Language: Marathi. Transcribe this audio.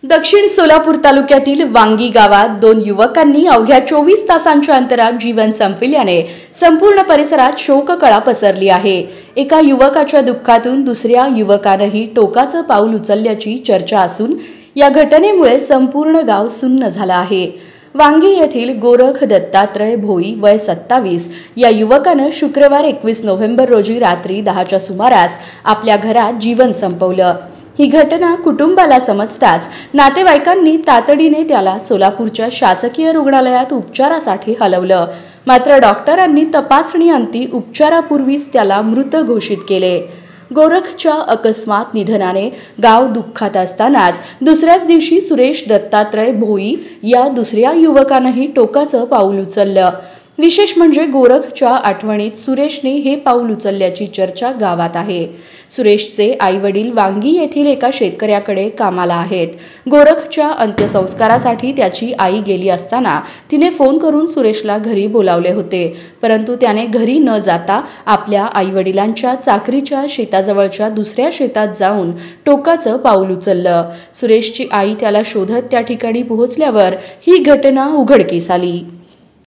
दक्षिण सोलापूर तालुक्यातील वांगी गावात दोन युवकांनी अवघ्या 24 तासांच्या अंतरात जीवन संपविल्याने संपूर्ण परिसरात शोककळा पसरली आहे। एका युवकाच्या दुःखातून दुसऱ्या युवकानेही टोकाचं पाऊल उचलल्याची चर्चा असून या घटनेमुळे संपूर्ण गाव सुन्न झालं आहे। वांगी येथील गोरख दत्तात्रय भोई वय 27 या युवकाने शुक्रवार 21 नोव्हेंबर रोजी रात्री 10च्या सुमारास आपल्या घरात जीवन संपवलं। ही घटना कुटुंबाला समजताच नातेवाईकांनी तातडीने त्याला सोलापूरच्या शासकीय रुग्णालयात उपचारासाठी हलवलं। मात्र डॉक्टरांनी तपासणीअंती उपचारापूर्वीच त्याला मृत घोषित केले। गोरखच्या अकस्मात निधनाने गाव दुःखात असतानाच दुसऱ्याच दिवशी सुरेश दत्तात्रय भोई या दुसऱ्या युवकानेही टोकाचं पाऊल उचललं। विशेष म्हणजे गोरखच्या आठवणीत सुरेशने हे पाऊल उचलल्याची चर्चा गावात आहे। सुरेशचे आई-वडील वांगी येथील एका शेतकऱ्याकडे कामाला आहेत। गोरखच्या अंत्यसंस्कारासाठी त्याची आई गेली असताना तिने फोन करून सुरेशला घरी बोलावले होते, परंतु त्याने घरी न जाता आपल्या आई-वडिलांच्या चाकरीच्या शेताजवळच्या दुसऱ्या शेतात जाऊन टोकाचं पाऊल उचललं। सुरेशची आई त्याला शोधत त्या ठिकाणी पोहोचल्यावर ही घटना उघडकीस आली।